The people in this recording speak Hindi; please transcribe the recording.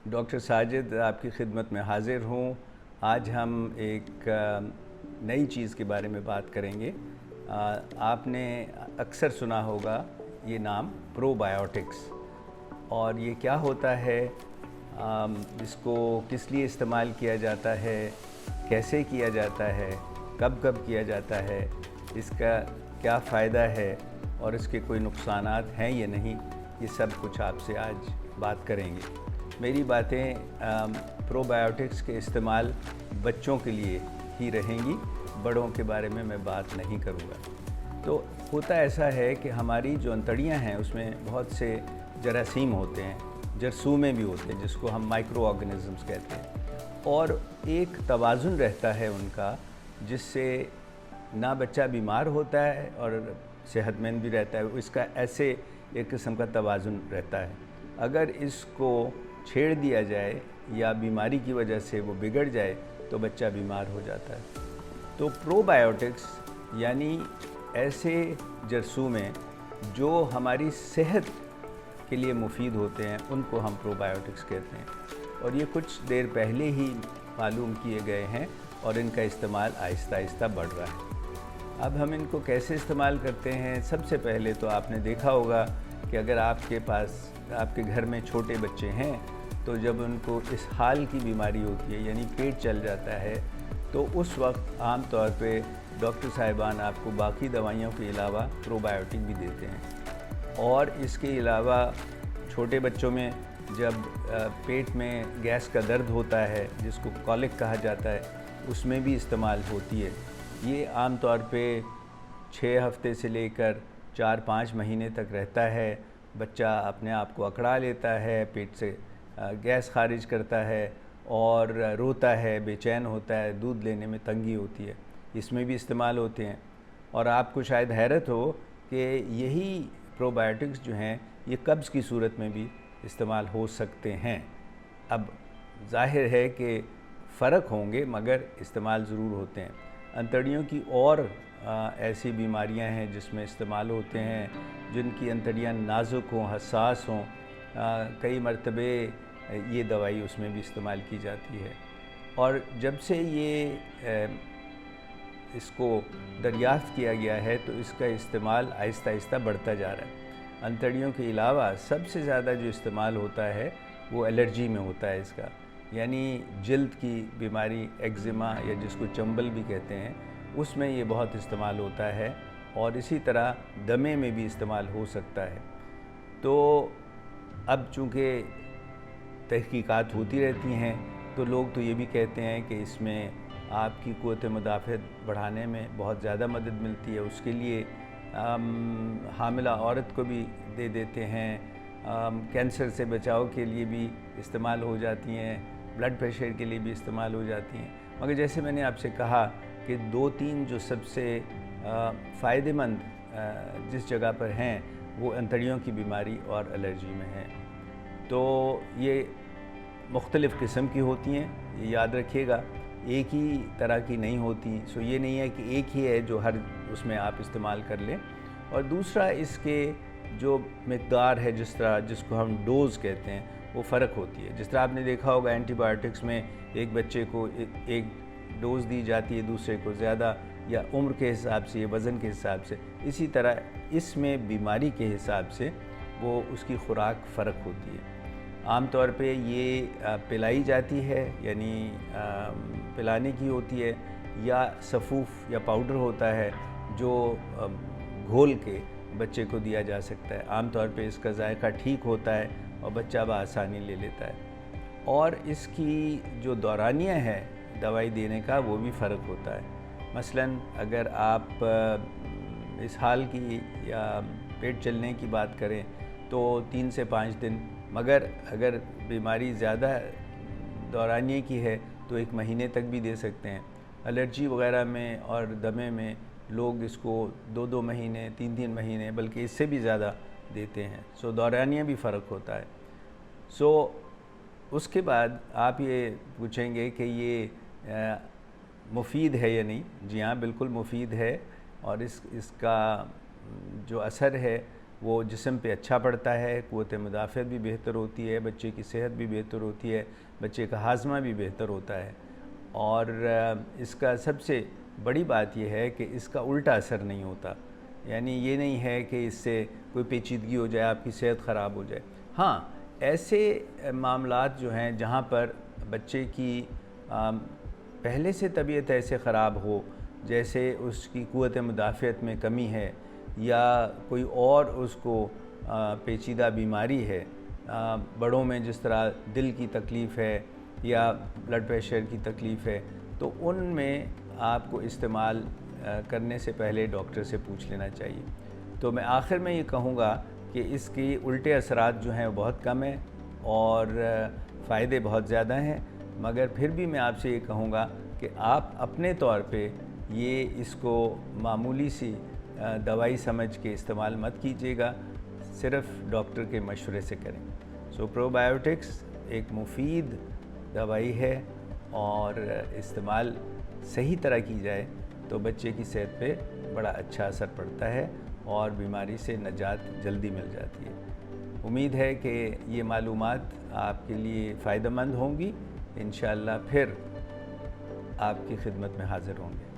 डॉक्टर साजिद आपकी खिदमत में हाज़िर हूँ। आज हम एक नई चीज़ के बारे में बात करेंगे। आपने अक्सर सुना होगा ये नाम प्रोबायोटिक्स, और ये क्या होता है, इसको किस लिए इस्तेमाल किया जाता है, कैसे किया जाता है, कब कब किया जाता है, इसका क्या फ़ायदा है और इसके कोई नुकसानात हैं या नहीं, ये सब कुछ आपसे आज बात करेंगे। मेरी बातें प्रोबायोटिक्स के इस्तेमाल बच्चों के लिए ही रहेंगी, बड़ों के बारे में मैं बात नहीं करूँगा। तो होता ऐसा है कि हमारी जो अंतड़ियाँ हैं उसमें बहुत से जरासीम होते हैं, जरसूमे भी होते हैं जिसको हम माइक्रो ऑर्गेनिज़म्स कहते हैं, और एक तवाज़ुन रहता है उनका, जिससे ना बच्चा बीमार होता है और सेहतमंद भी रहता है। इसका ऐसे एक किस्म का तवाज़ुन रहता है। अगर इसको छेड़ दिया जाए या बीमारी की वजह से वो बिगड़ जाए तो बच्चा बीमार हो जाता है। तो प्रोबायोटिक्स यानी ऐसे जरसूमे जो हमारी सेहत के लिए मुफीद होते हैं, उनको हम प्रोबायोटिक्स कहते हैं, और ये कुछ देर पहले ही मालूम किए गए हैं और इनका इस्तेमाल आहिस्ता आहिस्ता बढ़ रहा है। अब हम इनको कैसे इस्तेमाल करते हैं? सबसे पहले तो आपने देखा होगा कि अगर आपके पास आपके घर में छोटे बच्चे हैं तो जब उनको इस हाल की बीमारी होती है, यानी पेट चल जाता है, तो उस वक्त आम तौर पे डॉक्टर साहिबान आपको बाकी दवाइयों के अलावा प्रोबायोटिक भी देते हैं। और इसके अलावा छोटे बच्चों में जब पेट में गैस का दर्द होता है, जिसको कॉलिक कहा जाता है, उसमें भी इस्तेमाल होती है। ये आम तौर पे 6 हफ्ते से लेकर 4-5 महीने तक रहता है। बच्चा अपने आप को अकड़ा लेता है, पेट से गैस खारिज करता है और रोता है, बेचैन होता है, दूध लेने में तंगी होती है। इसमें भी इस्तेमाल होते हैं। और आपको शायद हैरत हो कि यही प्रोबायोटिक्स जो हैं ये कब्ज़ की सूरत में भी इस्तेमाल हो सकते हैं। अब जाहिर है कि फ़र्क होंगे, मगर इस्तेमाल ज़रूर होते हैं। अंतड़ियों की और ऐसी बीमारियां हैं जिसमें इस्तेमाल होते हैं, जिनकी अंतड़ियां नाजुक हों, हसास हों, कई मरतबे ये दवाई उसमें भी इस्तेमाल की जाती है। और जब से ये इसको दरियाफ़्त किया गया है तो इसका इस्तेमाल आहिस्ता आहिस्ता बढ़ता जा रहा है। अंतड़ियों के अलावा सबसे ज़्यादा जो इस्तेमाल होता है वो एलर्जी में होता है इसका, यानी जल्द की बीमारी, एक्जिमा या जिसको चंबल भी कहते हैं, उसमें ये बहुत इस्तेमाल होता है। और इसी तरह दमे में भी इस्तेमाल हो सकता है। तो अब चूँकि तहकीकात होती रहती हैं, तो लोग तो ये भी कहते हैं कि इसमें आपकी क़ुव्वत मुदाफ़अत बढ़ाने में बहुत ज़्यादा मदद मिलती है। उसके लिए हामिला औरत को भी दे देते हैं। कैंसर से बचाव के लिए भी इस्तेमाल हो जाती हैं, ब्लड प्रेशर के लिए भी इस्तेमाल हो जाती हैं। मगर जैसे मैंने आपसे कहा कि 2-3 जो सबसे फ़ायदेमंद जिस जगह पर हैं वो अंतड़ियों की बीमारी और एलर्जी में हैं। तो ये मुख्तलिफ़ किस्म की होती हैं, ये याद रखिएगा, एक ही तरह की नहीं होती। सो ये नहीं है कि एक ही है जो हर उसमें आप इस्तेमाल कर लें। और दूसरा, इसके जो मिक़दार है, जिसको हम डोज़ कहते हैं, वो फ़र्क होती है। जिस तरह आपने देखा होगा एंटीबायोटिक्स में एक बच्चे को एक डोज़ दी जाती है, दूसरे को ज़्यादा, या उम्र के हिसाब से या वज़न के हिसाब से। इसी तरह इसमें बीमारी के हिसाब से वो उसकी ख़ुराक फ़र्क होती है। आम तौर पे ये पिलाई जाती है, यानी पिलाने की होती है, या सफ़ूफ़ या पाउडर होता है जो घोल के बच्चे को दिया जा सकता है। आम तौर पे इसका जायका ठीक होता है और बच्चा बआसानी ले लेता है। और इसकी जो दौरानिया है दवाई देने का, वो भी फ़र्क होता है। मसलन अगर आप इस हाल की या पेट चलने की बात करें तो 3 से 5 दिन, मगर अगर बीमारी ज़्यादा दौरानिए की है तो 1 महीने तक भी दे सकते हैं। एलर्जी वग़ैरह में और दमे में लोग इसको 2-2 महीने, 3-3 महीने, बल्कि इससे भी ज़्यादा देते हैं। सो दौरानिया भी फ़र्क होता है। सो उसके बाद आप ये पूछेंगे कि ये मुफीद है या नहीं। जी हाँ, बिल्कुल मुफीद है। और इसका जो असर है वो जिस्म पे अच्छा पड़ता है, क़ुव्वत मुदाफ़अत भी बेहतर होती है, बच्चे की सेहत भी बेहतर होती है, बच्चे का हाज़मा भी बेहतर होता है। और इसका सबसे बड़ी बात यह है कि इसका उल्टा असर नहीं होता, यानी ये नहीं है कि इससे कोई पेचीदगी हो जाए, आपकी सेहत ख़राब हो जाए। हाँ, ऐसे मामलात जो हैं जहाँ पर बच्चे की पहले से तबीयत ऐसे ख़राब हो, जैसे उसकी क़ुव्वत मुदाफ़अत में कमी है या कोई और उसको पेचीदा बीमारी है, बड़ों में जिस तरह दिल की तकलीफ़ है या ब्लड प्रेशर की तकलीफ़ है, तो उनमें आपको इस्तेमाल करने से पहले डॉक्टर से पूछ लेना चाहिए। तो मैं आखिर में ये कहूँगा कि इसकी उल्टे असरात जो हैं वो बहुत कम हैं और फ़ायदे बहुत ज़्यादा हैं, मगर फिर भी मैं आपसे ये कहूँगा कि आप अपने तौर पे ये इसको मामूली सी दवाई समझ के इस्तेमाल मत कीजिएगा, सिर्फ़ डॉक्टर के मशवरे से करें। सो प्रोबायोटिक्स एक मुफीद दवाई है और इस्तेमाल सही तरह की जाए तो बच्चे की सेहत पे बड़ा अच्छा असर पड़ता है और बीमारी से निजात जल्दी मिल जाती है। उम्मीद है कि ये मालूमात आपके लिए फ़ायदेमंद होंगी। इंशाअल्लाह फिर आपकी खिदमत में हाज़िर होंगे।